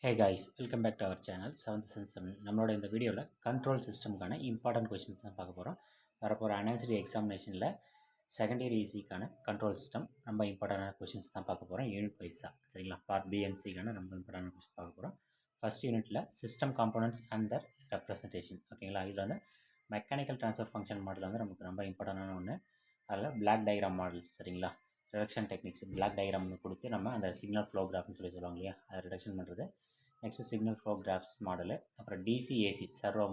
Hey guys, welcome back to our channel 7th Sense Tamil. நம்மளோட இந்த வீடியோவில் control சிஸ்டம்கான important questions தான் பார்க்க போகிறோம். வரப்போகிற அனிவர்சரி எக்ஸாமினேஷனில் செகண்டரி இசிக்கான கண்ட்ரோல் சிஸ்டம் ரொம்ப இம்பார்ட்டண்டான கொஷின்ஸ் தான் பார்க்க போகிறோம். யூனிட் வைஸாக சரிங்களா. பார்ட் பிஎன்சிக்கான ரொம்ப இம்பார்ட்டன்ட் கொஷின் பார்க்க போகிறோம். ஃபர்ஸ்ட் யூனிட்டில் system components and their representation ஓகேங்களா. இதில் வந்து மெக்கானிக்கல் ட்ரான்ஸ்ஃபர் ஃபங்க்ஷன் மாடல் வந்து நமக்கு ரொம்ப இம்பார்ட்டண்டான ஒன்று. அதில் பிளாக் டயக்ராம் மாடல்ஸ் சரிங்களா. ரிடக்ஷன் டெக்னிக்ஸ் பிளாக் டயக்ராம்னு கொடுத்து நம்ம அந்த சிக்னல் ஃப்ளோ கிராஃப்னு சொல்லுவாங்க இல்லையா, அதை ரிடக்ஷன் பண்ணுறது. Next signal flow graphs model, அப்புறம் டிசிஏசி சர்வோ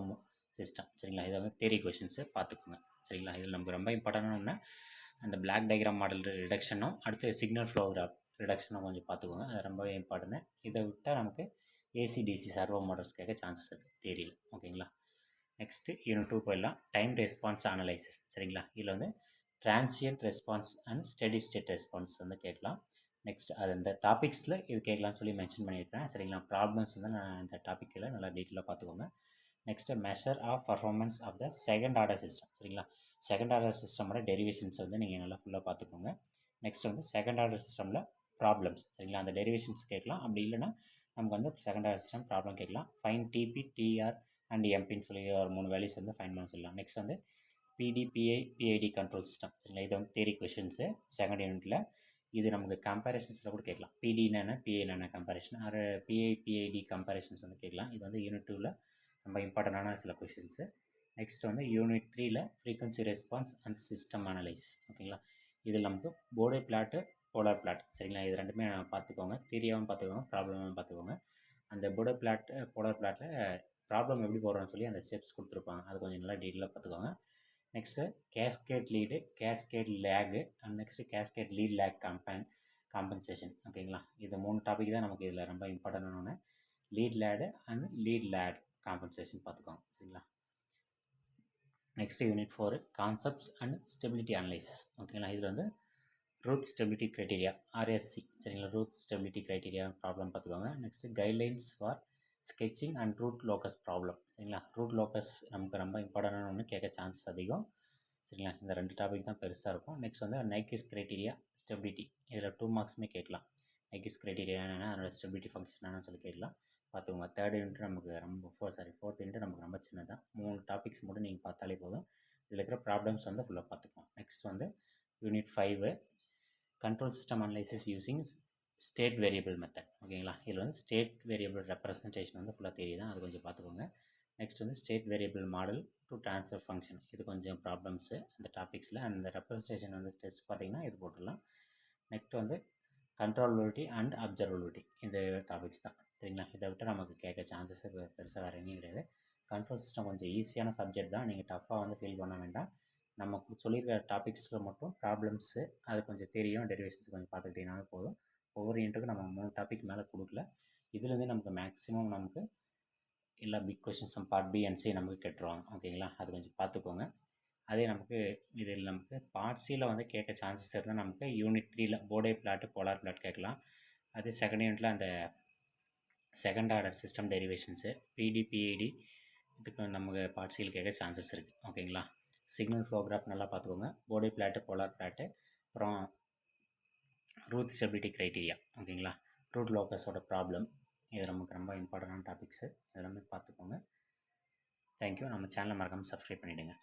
சிஸ்டம் சரிங்களா. இதை வந்து தேரி கொஷின்ஸு பார்த்துக்கோங்க சரிங்களா. இதில் நமக்கு ரொம்ப இம்பார்ட்டண்டான ஒன்று அந்த பிளாக் டயக்ராம் மாடல் ரிடக்ஷனும் அடுத்து சிக்னல் ஃப்ளோ கிராஃப் ரிடக்ஷனும் கொஞ்சம் பார்த்துக்கோங்க. அது ரொம்பவே இம்பார்ட்டன்ட். இதை விட்டால் நமக்கு ஏசிடிசி சர்வோ மாடல்ஸ் கேட்க சான்சஸ் இருக்குது தேரியில் ஓகேங்களா. நெக்ஸ்ட்டு யூனிட் 2 போயிடலாம். டைம் ரெஸ்பான்ஸ் அனலைசிஸ் சரிங்களா. இதில் வந்து transient response and steady state response வந்து கேட்கலாம். நெக்ஸ்ட் அது இந்த டாபிக்ஸில் இது கேட்கலான்னு சொல்லி மென்ஷன் பண்ணியிருக்கேன் சரிங்களா. ப்ராப்ளம்ஸ் வந்து நான் இந்த டாப்பிக்கில் நல்லா டீட்டெயிலாக பார்த்துக்கோங்க. Next measure of performance of the second order system சரிங்களா. செகண்ட் ஆர்டர் சிஸ்டமோட டெரிவேஷன்ஸ் வந்து நீங்கள் நல்லா ஃபுல்லாக பார்த்துக்கோங்க. நெக்ஸ்ட் வந்து செகண்ட் ஆர்டர் சிஸ்டமில் ப்ராப்ளம்ஸ் சரிங்களா. அந்த டெரிவேஷன்ஸ் கேட்கலாம். அப்படி இல்லைன்னா நமக்கு வந்து செகண்ட் ஆர்டர் சிஸ்டம் ப்ராப்ளம் கேட்கலாம். ஃபைன் டிபி டிஆர் அண்ட் எம்பின்னு சொல்லி ஒரு 3 வேல்யூஸ் வந்து ஃபைன் பண்ண சொல்லலாம். நெக்ஸ்ட் வந்து பிடிபிஐ பிஐடி கண்ட்ரோல் சிஸ்டம் சரிங்களா. இது வந்து தேரி கொஷின்ஸு செகண்ட் யூனிட்டில். இது நமக்கு கம்பேரிசன்ஸில் கூட கேட்கலாம். பிடினா பிஏனா comparison or BI BIT comparisons வந்து கேட்கலாம். இது வந்து யூனிட் 2ல் ரொம்ப இம்பார்ட்டண்டான சில கொஷின்ஸு. நெக்ஸ்ட் வந்து யூனிட் 3ல் frequency response and system analysis ஓகேங்களா. இதில் நமக்கு போர்டே பிளாட்டு போலார் பிளாட் சரிங்களா. இது ரெண்டுமே பார்த்துக்கோங்க. தியரியாகவும் பார்த்துக்கோங்க, ப்ராப்ளமும் பார்த்துக்கோங்க. அந்த போர்டே பிளாட்டு போலார் பிளாட்டில் ப்ராப்ளம் எப்படி போடுறோன்னு சொல்லி அந்த ஸ்டெப்ஸ் கொடுத்துருப்பாங்க. அது கொஞ்சம் நல்லா டீட்டெயிலாக பார்த்துக்கோங்க. Next cascade lead, cascade lag and next cascade lead lag compensation ஓகேங்களா. இது 3 டாபிக் தான் நமக்கு இதில் ரொம்ப இம்பார்ட்டண்டான ஒன்று. Lead lag and lead lag compensation பார்த்துக்கோங்க சரிங்களா. Next unit 4 concepts and stability analysis ஓகேங்களா. இதில் வந்து ரூட் ஸ்டெபிலிட்டி க்ரைட்டீரியா ஆர்எஸ்சி சரிங்களா. ரூட் ஸ்டெபிலிட்டி க்ரைட்டீரியா ப்ராப்ளம் பார்த்துக்கோங்க. Next guidelines for sketching and root locus problem சரிங்களா. ரூட் லோக்கஸ் நமக்கு ரொம்ப இம்பார்ட்டண்டான ஒன்று, கேட்க சான்சஸ் அதிகம் சரிங்களா. இந்த 2 டாபிக் தான் பெருசாக இருக்கும். நெக்ஸ்ட் வந்து நைக்கிஸ் க்ரைட்டீரியா ஸ்டெபிலிட்டி, இதில் 2 மார்க்ஸுமே கேட்கலாம். நைக்கிஸ் க்ரைட்டீரியா என்னென்னா அதோட ஸ்டெபிலிட்டி ஃபங்க்ஷன் என்னன்னு சொல்லி கேட்கலாம். பார்த்துக்கோங்க. தேர்ட் யூனிட் நமக்கு ஃபோர்த் யூனிட் நமக்கு ரொம்ப சின்னதான். 3 டாபிக்ஸ் மட்டும் நீங்கள் பார்த்தாலே போதும். இதில் இருக்கிற ப்ராப்ளம்ஸ் வந்து ஃபுல்லாக பார்த்துக்கோங்க. நெக்ஸ்ட் வந்து unit 5 control system analysis using state variable method ஓகேங்களா. இதில் வந்து ஸ்டேட் வேரியபிள் ரெப்ரசன்டேஷன் வந்து ஃபுல்லாக தெரியுது, அது கொஞ்சம் பார்த்துக்கோங்க. நெக்ஸ்ட் வந்து state variable model to transfer function, இது கொஞ்சம் ப்ராப்ளம்ஸு இந்த டாபிக்ஸில். அந்த ரெப்ரசன்டேஷன் வந்து ஸ்டெப்ஸ் பார்த்தீங்கன்னா இது போட்டுடலாம். நெக்ஸ்ட் வந்து கண்ட்ரோலபிலிட்டி அண்ட் அப்சர்வபிலிட்டி, இந்த டாபிக்ஸ் தான் சரிங்களா. இதை விட்டு நமக்கு கேட்க சான்சஸ் பெருசாக வேறு எங்கேயும் கிடையாது. கண்ட்ரோல் சிஸ்டம் கொஞ்சம் ஈஸியான சப்ஜெக்ட் தான், நீங்கள் டஃப்பாக வந்து ஃபீல் பண்ண வேண்டாம். நமக்கு சொல்லியிருக்கிற டாபிக்ஸில் மட்டும் ப்ராப்ளம்ஸு அது கொஞ்சம் தெரியும், டெரிவேஷன்ஸ் கொஞ்சம் பார்த்துக்கிட்டீங்கன்னாலும் போதும். ஒவ்வொரு யூனிட்டுக்கும் நம்ம 3 டாபிக் மேலே கொடுக்கல. இதுலேருந்து நமக்கு மேக்ஸிமம் நமக்கு எல்லா பிக் கொஷின்ஸும் பார்ட் பி அண்ட் சி நமக்கு கேட்டுருவாங்க ஓகேங்களா. அது கொஞ்சம் பார்த்துக்கோங்க. அதே நமக்கு இதில் நமக்கு பார்ட் சியில் வந்து கேட்க சான்சஸ் இருந்தால் நமக்கு யூனிட் 3ல் போர்டே பிளாட்டு போலார் பிளாட் கேட்கலாம். அது செகண்ட் யூனிட்டில் அந்த செகண்ட் ஆர்டர் சிஸ்டம் டெரிவேஷன்ஸு பிடிபிஐடி இதுக்கு நமக்கு பார்ட் சியில் கேட்க சான்சஸ் இருக்குது ஓகேங்களா. சிக்னல் ஃப்ளோ கிராஃப் நல்லா பார்த்துக்கோங்க. போர்டே பிளாட்டு போலார் பிளாட்டு, அப்புறம் ரூட் ஸ்டெபிலிட்டி க்ரைட்டீரியா ஓகேங்களா. ரூட் லோக்கஸோட ப்ராப்ளம், இது நமக்கு ரொம்ப இம்பார்ட்டண்டான டாபிக்ஸு. இதெல்லாமே பார்த்துக்கோங்க. தேங்க்யூ. நம்ம சேனலை மறக்காமல் சப்ஸ்கிரைப் பண்ணிவிடுங்க.